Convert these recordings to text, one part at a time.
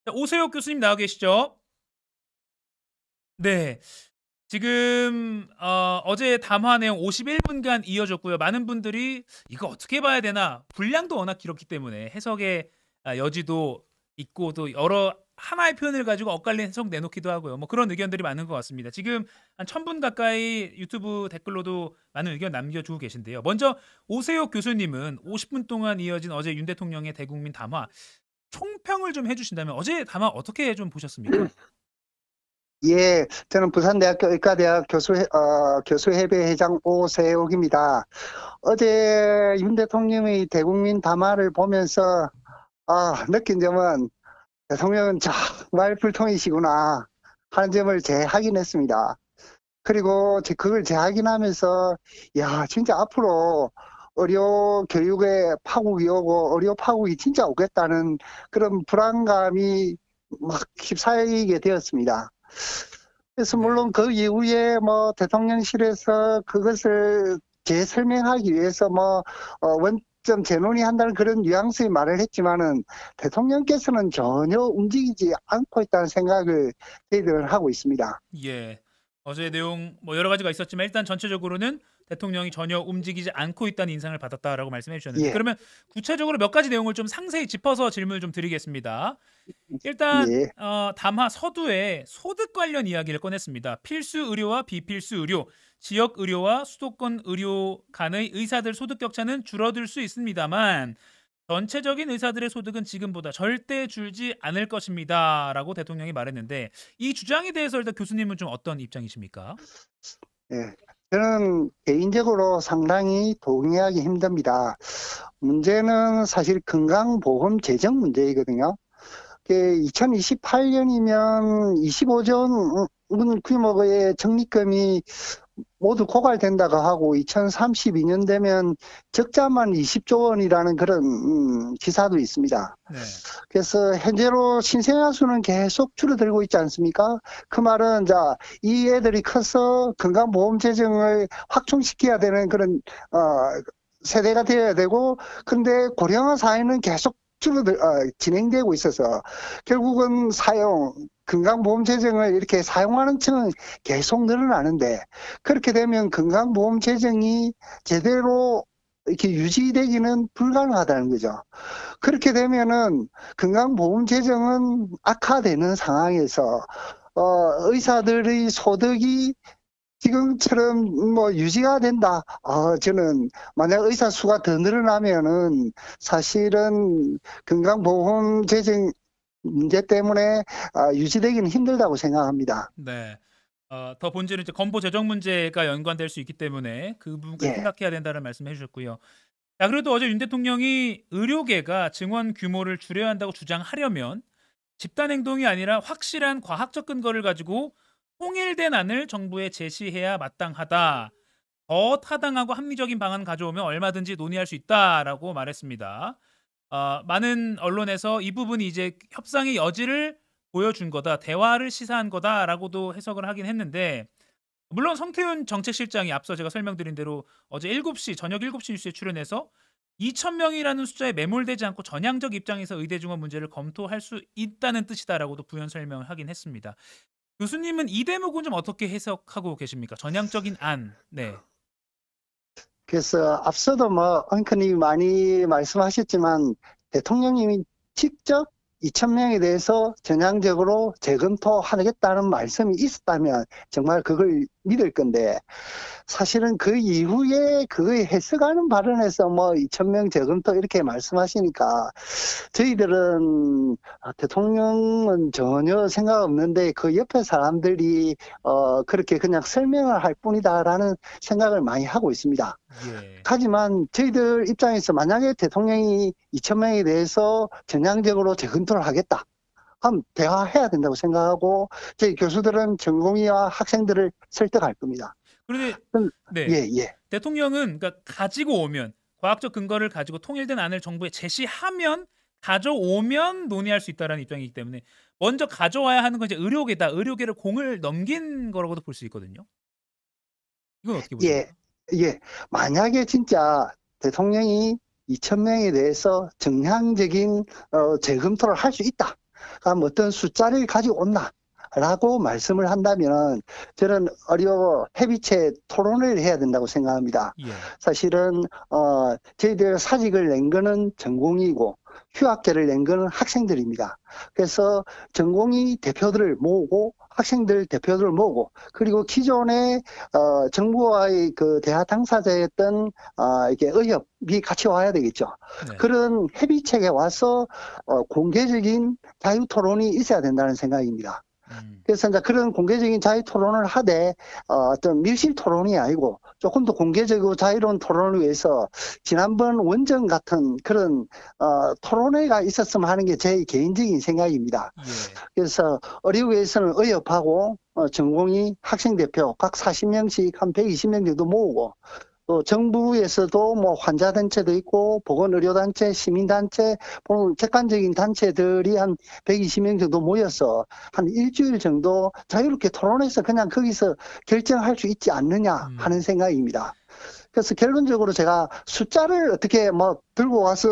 자, 오세혁 교수님 나와 계시죠? 네. 지금 어제 담화 내용 51분간 이어졌고요. 많은 분들이 이거 어떻게 봐야 되나? 분량도 워낙 길었기 때문에 해석의 여지도 있고 또 여러 하나의 표현을 가지고 엇갈린 해석 내놓기도 하고요. 뭐 그런 의견들이 많은 것 같습니다. 지금 한 1000분 가까이 유튜브 댓글로도 많은 의견 남겨주고 계신데요. 먼저 오세혁 교수님은 50분 동안 이어진 어제 윤 대통령의 대국민 담화 총평을 좀 해주신다면 어제 담화 어떻게 좀 보셨습니까? 예, 저는 부산대학교 의과대학 교수협의회장 오세옥입니다. 어제 윤 대통령의 대국민 담화를 보면서 느낀 점은 대통령은 정말 불통이시구나 하는 점을 재확인했습니다. 그리고 그걸 재확인하면서 야, 진짜 앞으로 의료 교육에 파국이 오고 의료 파국이 진짜 오겠다는 그런 불안감이 막 휩싸이게 되었습니다. 그래서 네. 물론 그 이후에 뭐 대통령실에서 그것을 재설명하기 위해서 원점 재논의한다는 그런 뉘앙스의 말을 했지만은 대통령께서는 전혀 움직이지 않고 있다는 생각을 저희들은 하고 있습니다. 예. 어제 내용 뭐 여러 가지가 있었지만 일단 전체적으로는 대통령이 전혀 움직이지 않고 있다는 인상을 받았다라고 말씀해 주셨는데 예, 그러면 구체적으로 몇 가지 내용을 좀 상세히 짚어서 질문을 좀 드리겠습니다. 일단 예. 담화 서두에 소득 관련 이야기를 꺼냈습니다. 필수 의료와 비필수 의료, 지역 의료와 수도권 의료 간의 의사들 소득 격차는 줄어들 수 있습니다만 전체적인 의사들의 소득은 지금보다 절대 줄지 않을 것입니다라고 대통령이 말했는데 이 주장에 대해서 일단 교수님은 좀 어떤 입장이십니까? 예. 저는 개인적으로 상당히 동의하기 힘듭니다. 문제는 사실 건강보험 재정 문제이거든요. 2028년이면 25조 원 규모의 적립금이 모두 고갈된다고 하고 2032년 되면 적자만 20조 원이라는 그런 기사도 있습니다. 네. 그래서 현재로 신생아 수는 계속 줄어들고 있지 않습니까? 그 말은 이 애들이 커서 건강보험 재정을 확충시켜야 되는 그런 세대가 되어야 되고, 근데 고령화 사회는 계속 진행되고 있어서 결국은 건강보험 재정을 이렇게 사용하는 층은 계속 늘어나는데, 그렇게 되면 건강보험 재정이 제대로 이렇게 유지되기는 불가능하다는 거죠. 그렇게 되면은 건강보험 재정은 악화되는 상황에서 의사들의 소득이 지금처럼 유지가 된다. 저는 만약 의사 수가 더 늘어나면은 사실은 건강보험 재정 문제 때문에 유지되기는 힘들다고 생각합니다. 네. 더 본질은 이제 건보 재정 문제가 연관될 수 있기 때문에 그 부분까지 예. 생각해야 된다는 말씀해 주셨고요. 자, 그래도 어제 윤 대통령이 의료계가 증원 규모를 줄여야 한다고 주장하려면 집단 행동이 아니라 확실한 과학적 근거를 가지고 통일된 안을 정부에 제시해야 마땅하다. 더 타당하고 합리적인 방안 가져오면 얼마든지 논의할 수 있다라고 말했습니다. 많은 언론에서 이 부분이 이제 협상의 여지를 보여준 거다, 대화를 시사한 거다라고도 해석을 하긴 했는데 물론 성태훈 정책실장이 앞서 제가 설명드린 대로 어제 7시 저녁 7시 뉴스에 출연해서 2,000명이라는 숫자에 매몰되지 않고 전향적 입장에서 의대 증원 문제를 검토할 수 있다는 뜻이다라고도 부연 설명을 하긴 했습니다. 교수님은 이 대목은 좀 어떻게 해석하고 계십니까? 전향적인 안. 네. 그래서 앞서도 엉크님 많이 말씀하셨지만 대통령님이 직접 2,000명에 대해서 전향적으로 재검토하겠다는 말씀이 있었다면 정말 그걸 믿을 건데, 사실은 그 이후에 그거에 해석하는 발언에서 2,000명 재검토 이렇게 말씀하시니까 저희들은 대통령은 전혀 생각 없는데 그 옆에 사람들이 그렇게 그냥 설명을 할 뿐이다라는 생각을 많이 하고 있습니다. 예. 하지만 저희들 입장에서 만약에 대통령이 2,000명에 대해서 전향적으로 재검토를 하겠다 하면 대화해야 된다고 생각하고 저희 교수들은 전공의와 학생들을 설득할 겁니다. 그런데 네. 예, 예. 대통령은 그러니까 가지고 오면 과학적 근거를 가지고 통일된 안을 정부에 제시하면 가져오면 논의할 수 있다라는 입장이기 때문에 먼저 가져와야 하는 건 이제 의료계다. 의료계를 공을 넘긴 거라고도 볼 수 있거든요. 이건 어떻게 예, 보십니까? 예. 만약에 진짜 대통령이 2,000명에 대해서 정량적인 재검토를 할 수 있다. 그럼 어떤 숫자를 가지고 온나? 라고 말씀을 한다면 저는 협의체 토론을 해야 된다고 생각합니다. 예. 사실은 저희들 사직을 낸 거는 전공이고 휴학계를 낸 거는 학생들입니다. 그래서 전공의 대표들을 모으고 학생들 대표들을 모으고 그리고 기존의 정부와의 그 대화 당사자였던 이게 의협이 같이 와야 되겠죠. 네. 그런 협의체에 와서 공개적인 자유 토론이 있어야 된다는 생각입니다. 그래서 이제 그런 공개적인 자유 토론을 하되 어떤 밀실 토론이 아니고 조금 더 공개적이고 자유로운 토론을 위해서 지난번 원전 같은 그런 토론회가 있었으면 하는 게 제 개인적인 생각입니다. 예. 그래서 의료계에서는 의협하고 전공의 학생 대표 각 40명씩 한 120명 정도 모으고 또 정부에서도 뭐 환자단체도 있고 보건의료단체, 시민단체, 객관적인 단체들이 한 120명 정도 모여서 한 일주일 정도 자유롭게 토론해서 그냥 거기서 결정할 수 있지 않느냐 하는 생각입니다. 그래서 결론적으로 제가 숫자를 어떻게 뭐 들고 와서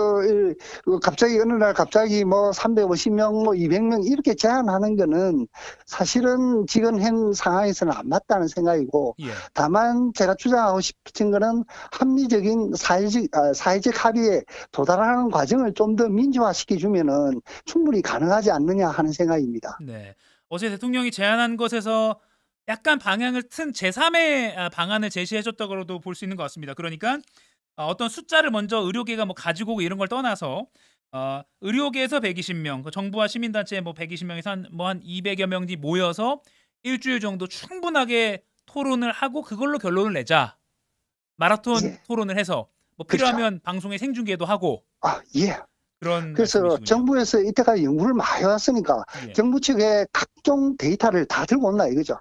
갑자기 어느 날 갑자기 뭐 350명, 뭐 200명 이렇게 제한하는 거는 사실은 지금 현 상황에서는 안 맞다는 생각이고 예. 다만 제가 주장하고 싶은 거는 합리적인 사회적 합의에 도달하는 과정을 좀 더 민주화시켜주면은 충분히 가능하지 않느냐 하는 생각입니다. 네. 어제 대통령이 제안한 것에서 약간 방향을 튼 제3의 방안을 제시해줬다고도 볼 수 있는 것 같습니다. 그러니까 어떤 숫자를 먼저 의료계가 뭐 가지고 오고 이런 걸 떠나서 의료계에서 120명, 그 정부와 시민단체 뭐 120명에서 한 200여 명이 모여서 일주일 정도 충분하게 토론을 하고 그걸로 결론을 내자. 마라톤 예. 토론을 해서 뭐 그렇죠. 필요하면 방송에 생중계도 하고 예. 그런 그래서 말씀이시군요. 정부에서 이때까지 연구를 많이 해왔으니까 예. 정부 측에 각종 데이터를 다 들고 온다 이거죠.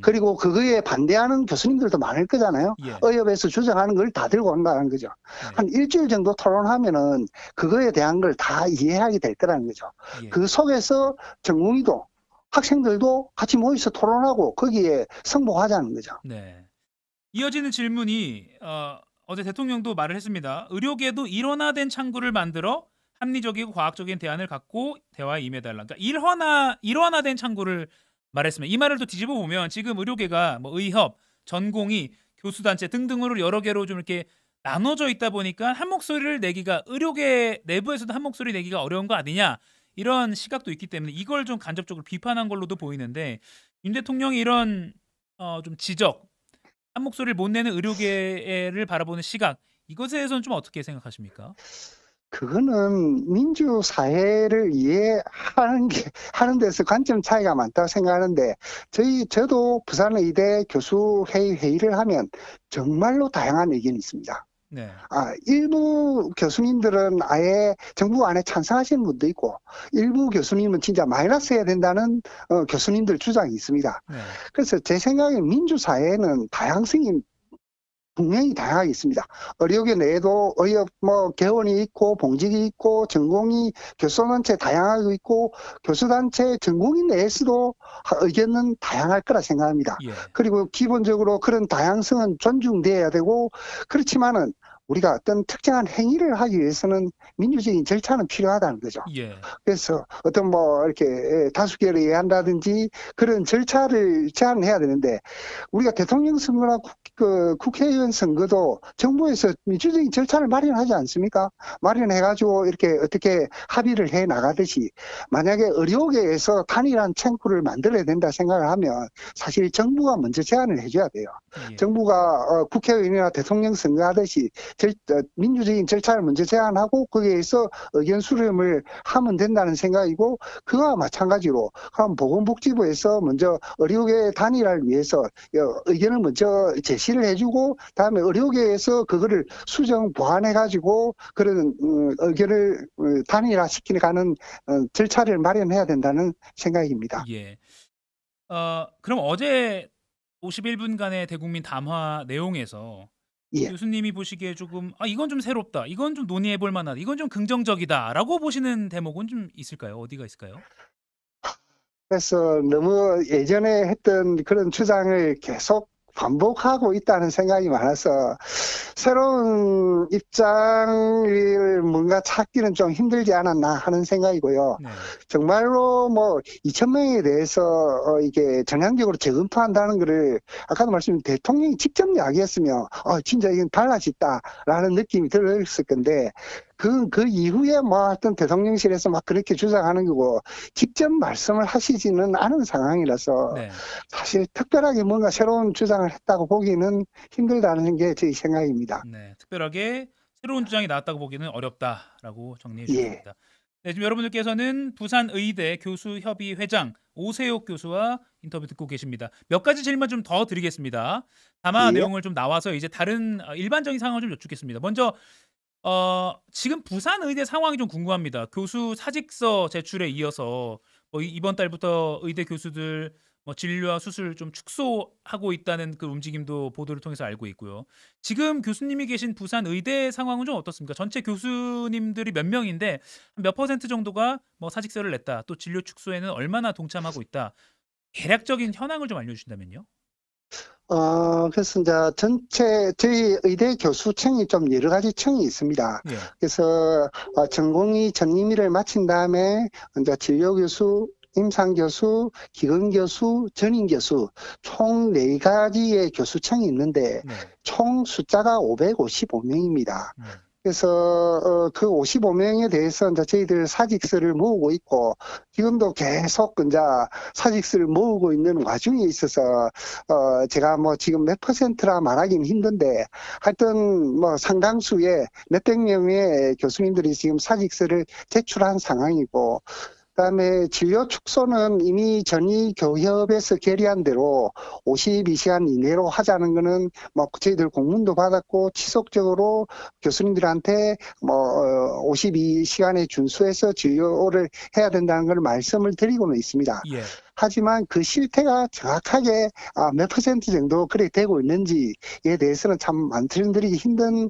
그리고 그거에 반대하는 교수님들도 많을 거잖아요. 예. 의협에서 주장하는 걸 다 들고 온다는 거죠. 예. 한 일주일 정도 토론하면은 그거에 대한 걸 다 이해하게 될 거라는 거죠. 예. 그 속에서 전공의도 학생들도 같이 모여서 토론하고 거기에 승복하자는 거죠. 네. 이어지는 질문이 어제 대통령도 말을 했습니다. 의료계도 일원화된 창구를 만들어 합리적이고 과학적인 대안을 갖고 대화에 임해달라. 그러니까 일원화된 창구를 말했습니다. 이 말을 또 뒤집어 보면 지금 의료계가 뭐 의협, 전공의, 교수단체 등등으로 여러 개로 좀 이렇게 나눠져 있다 보니까 한 목소리를 내기가 의료계 내부에서도 한 목소리 내기가 어려운 거 아니냐 이런 시각도 있기 때문에 이걸 좀 간접적으로 비판한 걸로도 보이는데 윤 대통령이 이런 좀 지적, 한 목소리를 못 내는 의료계를 바라보는 시각 이것에 대해서는 좀 어떻게 생각하십니까? 그거는 민주사회를 하는 데서 관점 차이가 많다고 생각하는데, 저도 부산의대 교수회의를 하면 정말로 다양한 의견이 있습니다. 네. 일부 교수님들은 아예 정부 안에 찬성하시는 분도 있고, 일부 교수님은 진짜 마이너스 해야 된다는 교수님들 주장이 있습니다. 네. 그래서 제 생각에 민주사회는 다양성이 분명히 다양하게 있습니다. 의료계 내에도 의협 개원이 있고 봉직이 있고 전공이 교수단체 다양하게 있고 교수단체 전공이 내에서도 의견은 다양할 거라 생각합니다. 예. 그리고 기본적으로 그런 다양성은 존중돼야 되고 그렇지만은 우리가 어떤 특정한 행위를 하기 위해서는 민주적인 절차는 필요하다는 거죠. 예. 그래서 어떤 이렇게 다수결을 이해한다든지 그런 절차를 제한해야 되는데 우리가 대통령 선거나 국회의원 선거도 정부에서 민주적인 절차를 마련하지 않습니까? 마련해가지고 이렇게 어떻게 합의를 해 나가듯이 만약에 의료계에서 단일한 창구를 만들어야 된다 생각을 하면 사실 정부가 먼저 제안을 해줘야 돼요. 예. 정부가 국회의원이나 대통령 선거하듯이 민주적인 절차를 먼저 제안하고 거기에서 의견 수렴을 하면 된다는 생각이고 그와 마찬가지로 보건복지부에서 먼저 의료계 단일화를 위해서 의견을 먼저 제시를 해주고 다음에 의료계에서 그거를 수정 보완해가지고 그런 의견을 단일화시키는 절차를 마련해야 된다는 생각입니다. 예. 그럼 어제 51분간의 대국민 담화 내용에서 예. 교수님이 보시기에 조금 이건 좀 새롭다, 이건 좀 논의해 볼 만하다, 이건 좀 긍정적이다라고 보시는 대목은 좀 있을까요? 어디가 있을까요? 그래서 너무 예전에 했던 그런 주장을 계속 반복하고 있다는 생각이 많아서 새로운 입장을 뭔가 찾기는 좀 힘들지 않았나 하는 생각이고요. 네. 정말로 뭐 2,000명에 대해서 이게 전향적으로 재검토한다는 것을 아까도 말씀드린 대통령이 직접 이야기했으면 진짜 이건 달라졌다라는 느낌이 들었을 건데 그 이후에 뭐 하여튼 대통령실에서 막 그렇게 주장하는 거고 직접 말씀을 하시지는 않은 상황이라서 네. 사실 특별하게 뭔가 새로운 주장을 했다고 보기는 힘들다는 게 제 생각입니다. 네. 특별하게 새로운 주장이 나왔다고 보기는 어렵다라고 정리해 예. 주셨습니다. 네, 지금 여러분들께서는 부산의대 교수협의회장 오세옥 교수와 인터뷰 듣고 계십니다. 몇 가지 질문 좀 더 드리겠습니다. 담화 예. 내용을 좀 나와서 이제 다른 일반적인 상황을 좀 여쭙겠습니다. 먼저 지금 부산의대 상황이 좀 궁금합니다. 교수 사직서 제출에 이어서 뭐 이번 달부터 의대 교수들 뭐 진료와 수술 좀 축소하고 있다는 그 움직임도 보도를 통해서 알고 있고요. 지금 교수님이 계신 부산의대 상황은 좀 어떻습니까? 전체 교수님들이 몇 명인데 몇 퍼센트 정도가 뭐 사직서를 냈다. 또 진료 축소에는 얼마나 동참하고 있다. 대략적인 현황을 좀 알려주신다면요. 그래서 이제 저희 의대 교수청이 좀 여러 가지 청이 있습니다. 예. 그래서 전공의 전임의를 마친 다음에 이제 진료교수, 임상교수, 기근교수, 전임교수 총 4가지의 교수청이 있는데 네. 총 숫자가 555명입니다. 그래서 그 55명에 대해서 이제 저희들 사직서를 모으고 있고 지금도 계속 이제 사직서를 모으고 있는 와중에 있어서 제가 뭐 지금 몇 퍼센트라 말하기는 힘든데 하여튼 뭐 상당수의 몇백 명의 교수님들이 지금 사직서를 제출한 상황이고 그다음에 진료 축소는 이미 전의교협에서 결의한 대로 52시간 이내로 하자는 거는 뭐 저희들 공문도 받았고 지속적으로 교수님들한테 뭐 52시간에 준수해서 진료를 해야 된다는 걸 말씀을 드리고는 있습니다. 예. 하지만 그 실태가 정확하게 몇 퍼센트 정도 그렇게 되고 있는지에 대해서는 참 말씀드리기 힘든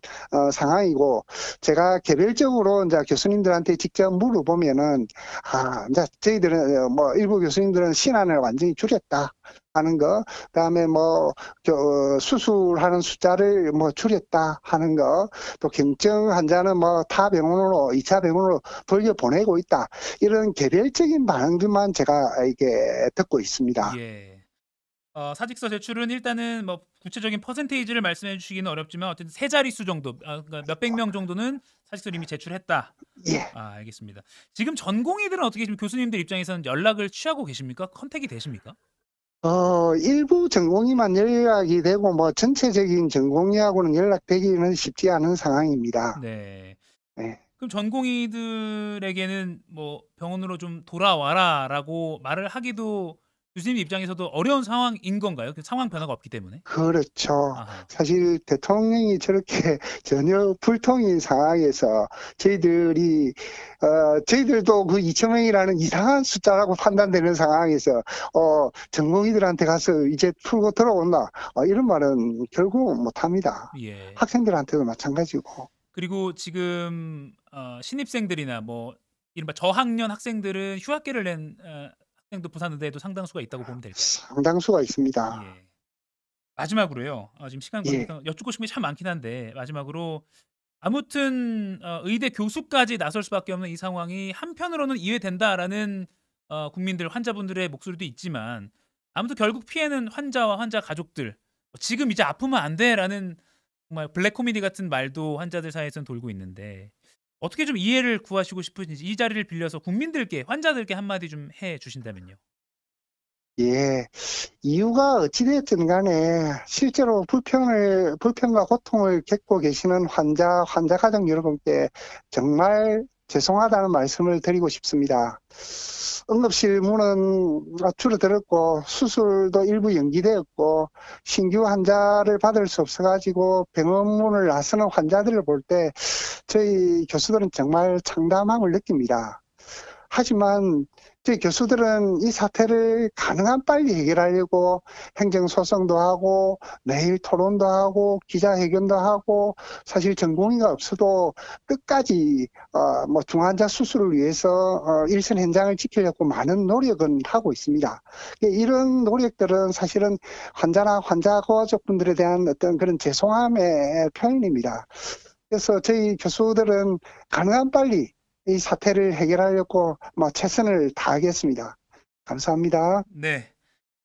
상황이고 제가 개별적으로 이제 교수님들한테 직접 물어보면은 이제 저희들은 뭐 일부 교수님들은 신안을 완전히 줄였다 하는 거, 그다음에 뭐 수술하는 숫자를 뭐 줄였다 하는 거, 또 경증 환자는 뭐 타 병원으로 2차 병원으로 돌려 보내고 있다 이런 개별적인 반응들만 제가 이게 듣고 있습니다. 예. 사직서 제출은 일단은 뭐 구체적인 퍼센테이지를 말씀해 주시기는 어렵지만 어쨌든 세 자릿수 정도, 그러니까 몇백 명 정도는 사직서를 이미 제출했다. 예. 알겠습니다. 지금 전공의들은 어떻게 지금 교수님들 입장에서는 연락을 취하고 계십니까? 컨택이 되십니까? 일부 전공의만 연락이 되고 뭐 전체적인 전공의하고는 연락되기는 쉽지 않은 상황입니다. 네. 네. 그럼 전공의들에게는 뭐 병원으로 좀 돌아와라라고 말을 하기도 교수님 입장에서도 어려운 상황인 건가요? 그 상황 변화가 없기 때문에? 그렇죠. 아하. 사실 대통령이 저렇게 전혀 불통인 상황에서 저희들도 그 2,000명이라는 이상한 숫자라고 판단되는 상황에서 전공의들한테 가서 이제 풀고 들어온다 이런 말은 결국은 못합니다. 예. 학생들한테도 마찬가지고. 그리고 지금 신입생들이나 뭐 이른바 저학년 학생들은 휴학계를 낸 학생도 부산의대에도 상당수가 있다고 보면 될까요? 상당수가 있습니다. 예. 마지막으로요. 지금 시간 예. 관계상 여쭙고 싶은 게 참 많긴 한데 마지막으로 아무튼 의대 교수까지 나설 수밖에 없는 이 상황이 한편으로는 이해된다라는 국민들 환자분들의 목소리도 있지만 아무튼 결국 피해는 환자와 환자 가족들. 지금 이제 아프면 안 돼라는 정말 블랙 코미디 같은 말도 환자들 사이에서는 돌고 있는데 어떻게 좀 이해를 구하시고 싶으신지 이 자리를 빌려서 국민들께 환자들께 한마디 좀 해 주신다면요. 예, 이유가 어찌됐든 간에 실제로 불편과 고통을 겪고 계시는 환자 가족 여러분께 정말 죄송하다는 말씀을 드리고 싶습니다. 응급실 문은 줄어들었고 수술도 일부 연기되었고 신규 환자를 받을 수 없어가지고 병원 문을 나서는 환자들을 볼 때 저희 교수들은 정말 참담함을 느낍니다. 하지만 저희 교수들은 이 사태를 가능한 빨리 해결하려고 행정소송도 하고 매일 토론도 하고 기자회견도 하고 사실 전공의가 없어도 끝까지 뭐 중환자 수술을 위해서 일선 현장을 지키려고 많은 노력은 하고 있습니다. 이런 노력들은 사실은 환자나 환자 가족분들에 대한 어떤 그런 죄송함의 표현입니다. 그래서 저희 교수들은 가능한 빨리 이 사태를 해결하려고 최선을 다하겠습니다. 감사합니다. 네,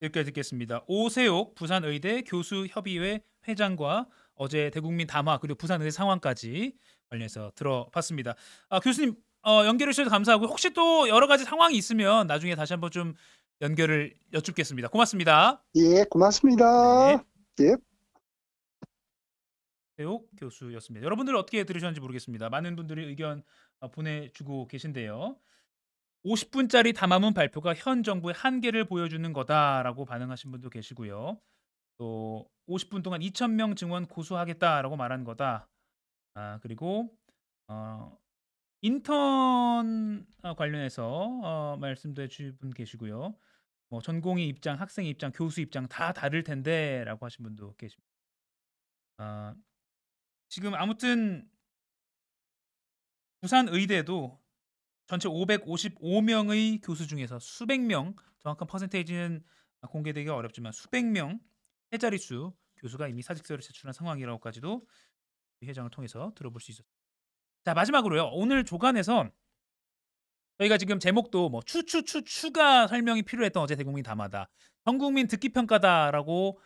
여기까지 듣겠습니다. 오세옥 부산의대 교수협의회 회장과 어제 대국민 담화 그리고 부산의대 상황까지 관련해서 들어봤습니다. 교수님 연결해 주셔서 감사하고 혹시 또 여러 가지 상황이 있으면 나중에 다시 한번 좀 연결을 여쭙겠습니다. 고맙습니다. 예, 고맙습니다. 네. 예. 오세옥 교수였습니다. 여러분들 어떻게 들으셨는지 모르겠습니다. 많은 분들이 의견 보내주고 계신데요. 50분짜리 담화문 발표가 현 정부의 한계를 보여주는 거다라고 반응하신 분도 계시고요. 또 50분 동안 2,000명 증원 고소하겠다라고 말한 거다. 그리고 인턴 관련해서 말씀도 해주신 분 계시고요. 뭐 전공의 입장, 학생 입장, 교수 입장 다 다를 텐데라고 하신 분도 계십니다. 지금 아무튼 부산 의대도 전체 555명의 교수 중에서 수백 명, 정확한 퍼센테이지는 공개되기가 어렵지만 수백 명 세 자릿수 교수가 이미 사직서를 제출한 상황이라고까지도 이 회장을 통해서 들어볼 수 있었습니다. 자, 마지막으로요. 오늘 조간에서 저희가 지금 제목도 뭐 추가 설명이 필요했던 어제 대국민 담화다, 전국민 듣기 평가다라고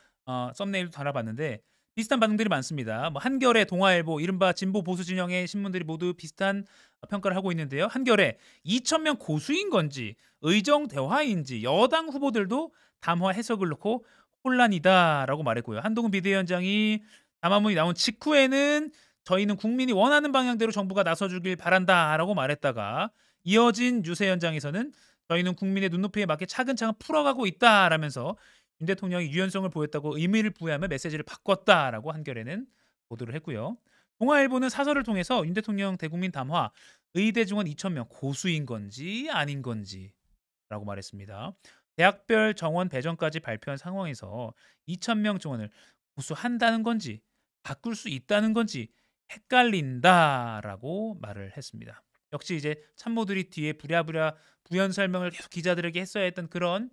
썸네일도 달아봤는데 비슷한 반응들이 많습니다. 뭐 한겨레, 동아일보, 이른바 진보 보수 진영의 신문들이 모두 비슷한 평가를 하고 있는데요. 한겨레 2,000명 고수인 건지 의정 대화인지 여당 후보들도 담화 해석을 놓고 혼란이다라고 말했고요. 한동훈 비대위원장이 담화문이 나온 직후에는 저희는 국민이 원하는 방향대로 정부가 나서주길 바란다라고 말했다가 이어진 유세 현장에서는 저희는 국민의 눈높이에 맞게 차근차근 풀어가고 있다라면서 윤 대통령이 유연성을 보였다고 의미를 부여하며 메시지를 바꿨다라고 한겨레는 보도를 했고요. 동아일보는 사설을 통해서 윤 대통령 대국민 담화 의대 증원 2,000명 고수인 건지 아닌 건지라고 말했습니다. 대학별 정원 배정까지 발표한 상황에서 2,000명 증원을 고수한다는 건지 바꿀 수 있다는 건지 헷갈린다라고 말을 했습니다. 역시 이제 참모들이 뒤에 부랴부랴 부연 설명을 계속 기자들에게 했어야 했던 그런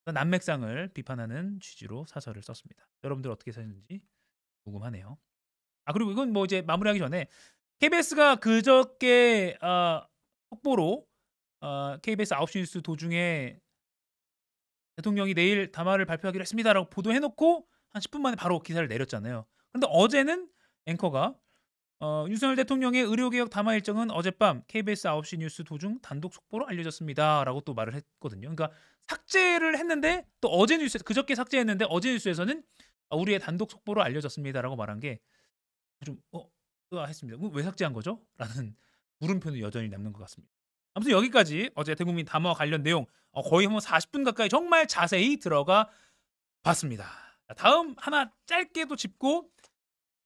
난맥상을 비판하는 취지로 사설을 썼습니다. 여러분들 어떻게 썼는지 궁금하네요. 그리고 이건 뭐 이제 마무리하기 전에 KBS가 그저께 속보로 KBS 9시 뉴스 도중에 대통령이 내일 담화를 발표하기로 했습니다라고 보도해놓고 한 10분 만에 바로 기사를 내렸잖아요. 그런데 어제는 앵커가 윤석열 대통령의 의료개혁 담화 일정은 어젯밤 KBS 9시 뉴스 도중 단독 속보로 알려졌습니다라고 또 말을 했거든요. 그러니까 삭제를 했는데 또 어제 뉴스 그저께 삭제했는데 어제 뉴스에서는 우리의 단독 속보로 알려졌습니다라고 말한 게 좀 했습니다. 왜 삭제한 거죠? 라는 물음표는 여전히 남는 것 같습니다. 아무튼 여기까지 어제 대국민 담화 관련 내용 거의 한 40분 가까이 정말 자세히 들어가 봤습니다. 다음 하나 짧게도 짚고